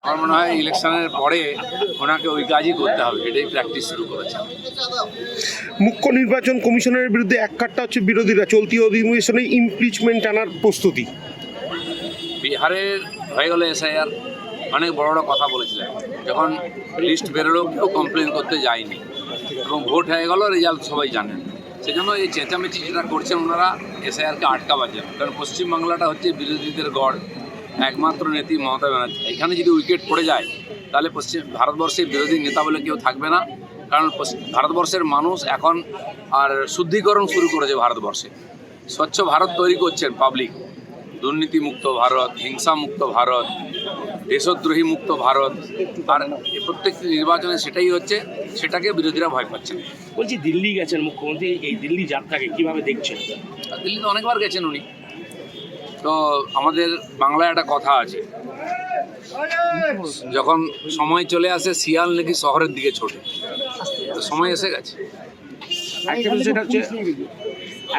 আমার মনে হয় ইলেকশনের পরে ওনাকে ওই কাজই করতে হবে, এটাই প্র্যাকটিস শুরু করেছে। মুখ্য নির্বাচন কমিশনের বিরুদ্ধে এক কাট্টা হচ্ছে বিরোধীরা, চলতি অধিবেশনে ইমপিচমেন্ট আনার প্রস্তুতি। বিহারের হয়ে গেল এসআইআর, অনেক বড় বড় কথা বলেছিলেন, যখন লিস্ট বেরোলো কেউ কমপ্লেন করতে যায়নি এবং ভোট হয়ে গেল, রেজাল্ট সবাই জানেন। সেজন্য এই চেঁচামেচি যেটা করছেন ওনারা এসআইআরকে আটকাবার জন্য, কারণ পশ্চিমবাংলাটা হচ্ছে বিরোধীদের গড়, একমাত্র নেত্রী মমতা ব্যানার্জি। এখানে যদি উইকেট পড়ে যায় তাহলে ভারতবর্ষের বিরোধী নেতা বলে কেউ থাকবে না, কারণ ভারতবর্ষের মানুষ এখন আর শুদ্ধিকরণ শুরু করেছে। ভারতবর্ষে স্বচ্ছ ভারত তৈরি করছেন পাবলিক, দুর্নীতিমুক্ত ভারত, হিংসামুক্ত ভারত, দেশদ্রোহী মুক্ত ভারত। আর প্রত্যেকটি নির্বাচনে সেটাই হচ্ছে, সেটাকে বিরোধীরা ভয় পাচ্ছেন। বলছি, দিল্লি গেছেন মুখ্যমন্ত্রী, এই দিল্লি যাত্রাকে কিভাবে দেখছেন? দিল্লিতে অনেকবার গেছেন উনি। তো আমাদের বাংলায় একটা কথা আছে, যখন সময় চলে আসে শিয়াল নাকি শহরের দিকে ছোটে, তো সময় এসে গেছে।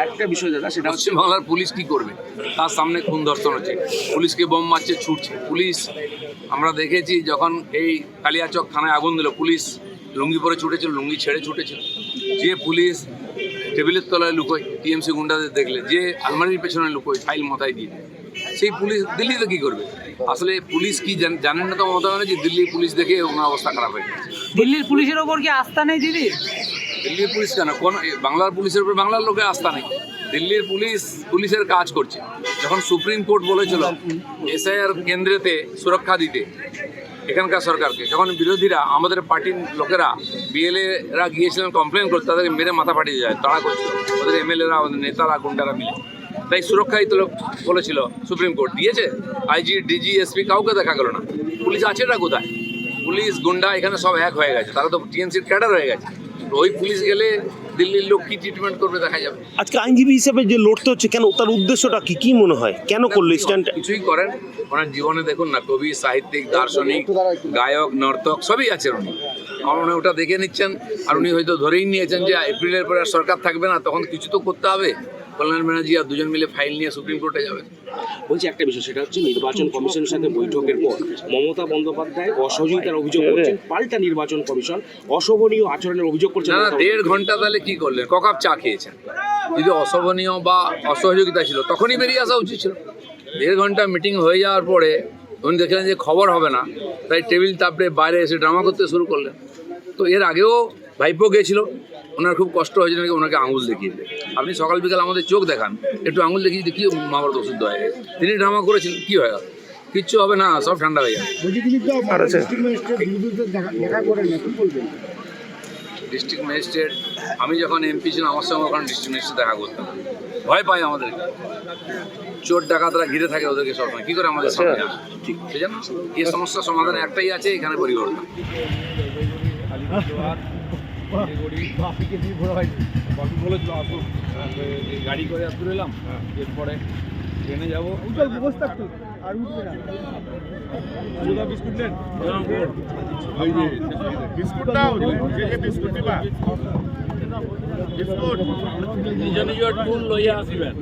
একটা বিষয় দাদা, সেটা হচ্ছে পশ্চিমবাংলার পুলিশ কি করবে? তার সামনে খুন ধর্ষণ হচ্ছে, পুলিশকে বোম মারছে, ছুটছে পুলিশ। আমরা দেখেছি যখন এই কালিয়াচক থানায় আগুন দিল, পুলিশ লুঙ্গি পরে ছুটেছিল, লুঙ্গি ছেড়ে ছুটেছিল। যে পুলিশ টেবিলের তলায় লুকোয় টিএমসি গুন্ডাদের দেখলে, যে আলমারির পেছনে লুকোয় ফাইল মাথায় দিয়ে, সেই পুলিশ দিল্লিতে কী করবে? আসলে পুলিশ কি জানেন না তো মমতা ব্যানার্জি, দিল্লির পুলিশ দেখে ওনার অবস্থা খারাপ হয়ে গেছে। দিল্লির পুলিশের ওপর কি আস্থা নেই দিদি? দিল্লির পুলিশ কেন, কোন বাংলার পুলিশের উপর বাংলার লোকের আস্থা নেই? দিল্লির পুলিশের কাজ করছে। যখন সুপ্রিম কোর্ট বলেছিল এসআইআর কেন্দ্রেতে সুরক্ষা দিতে এখানকার সরকারকে, যখন বিরোধীরা আমাদের পার্টির লোকেরা বিএলএরা গিয়েছিলেন কমপ্লেন করতে, তাদেরকে মেরে মাথা ফাটিয়ে যায়, তাড়া করছিল ওদের এমএলএরা, ওদের নেতারা, গুন্ডারা মিলে। তাই সুরক্ষাই তো বলেছিল সুপ্রিম কোর্ট, দিয়েছে। আইজি, ডিজি, এসপি কাউকে দেখা গেল না। পুলিশ আছেটা কোথায়? পুলিশ গুন্ডা এখানে সব এক হয়ে গেছে, তারা তো টিএমসির ক্যাডার হয়ে গেছে। ওই পুলিশ গেলে দিল্লির লোক কি ট্রিটমেন্ট করবে দেখা যাবে। আজকে আইনজীবী হিসেবে যে লড়তে হচ্ছে, কেন, তার উদ্দেশ্যটা কি, কি মনে হয়, কেন করলো স্ট্যান্ড? কিছুই করেন ওনার জীবনে, দেখুন না, কবি, সাহিত্যিক, দার্শনিক, গায়ক, নর্তক সবই আছেন উনি। আমার মনে হয় ওটা দেখে নিচ্ছেন, আর উনি হয়তো ধরেই নিয়েছেন যে এপ্রিলের পরে সরকার থাকবে না, তখন কিছু তো করতে হবে। কল্যাণ ব্যানার্জি আর দুজন মিলে ফাইল নিয়ে সুপ্রিম কোর্টে যাবে। বলছি, একটা বিষয়, সেটা হচ্ছে নির্বাচন কমিশনের সাথে বৈঠকের পর মমতা বন্দ্যোপাধ্যায় অসহযোগিতার অভিযোগ করছেন, পাল্টা নির্বাচন কমিশন অশোভনীয় আচরণের অভিযোগ করছেন। না, 1.5 ঘন্টা তাহলে কি করলেন? ককাপ চা খেয়েছেন? যদি অশোভনীয় বা অসহযোগিতা ছিল তখনই বেরিয়ে আসা উচিত ছিল। 1.5 ঘন্টা মিটিং হয়ে যাওয়ার পরে উনি দেখলেন যে খবর হবে না, তাই টেবিল তাপড়ে বাইরে এসে ড্রামা করতে শুরু করলেন। তো এর আগেও ভাইপো গিয়েছিল, ওনার খুব কষ্ট হয়েছিল নাকি ওনাকে আঙুল দেখিয়ে দেয়। আপনি সকাল বিকাল আমাদের চোখ দেখান, একটু আঙুল দেখিয়ে যদি কী মহাভারত ওষুধ হয়ে গেছে। তিনি ড্রামা করেছিলেন, কী হয়ে গেল? কিচ্ছু হবে না, সব ঠান্ডা হয়ে যাবে। ডিস্ট্রিক্ট ম্যাজিস্ট্রেট, আমি যখন এমপি ছিলাম আমার সঙ্গে ওখানে ডিস্ট্রিক্ট ম্যাজিস্ট্রেট দেখা করতাম, ভয় পায় আমাদেরকে। চোর ডাকাতরা ঘিরে থাকে ওদেরকে সবসময়, কী করে আমাদের সামনে আসে? ঠিক সেই জন্য এই সমস্যার সমাধান একটাই আছে, এখানে পরিবর্তন। গাড়ি করে আসতে এলাম, এরপরে ট্রেনে যাবো। বিস্কুট নেন, বিস্কুট দাও, বিস্কুট দিবা, বিস্কুট নিজ নিজের টুল লইয়া আসিবেন।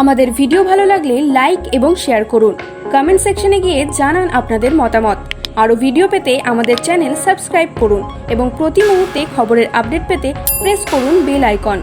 আমাদের ভিডিও ভালো লাগলে লাইক এবং শেয়ার করুন। কমেন্ট সেকশনে গিয়ে জানান আপনাদের মতামত। আরও ভিডিও পেতে আমাদের চ্যানেল সাবস্ক্রাইব করুন এবং প্রতি মুহূর্তে খবরের আপডেট পেতে প্রেস করুন বেল আইকন।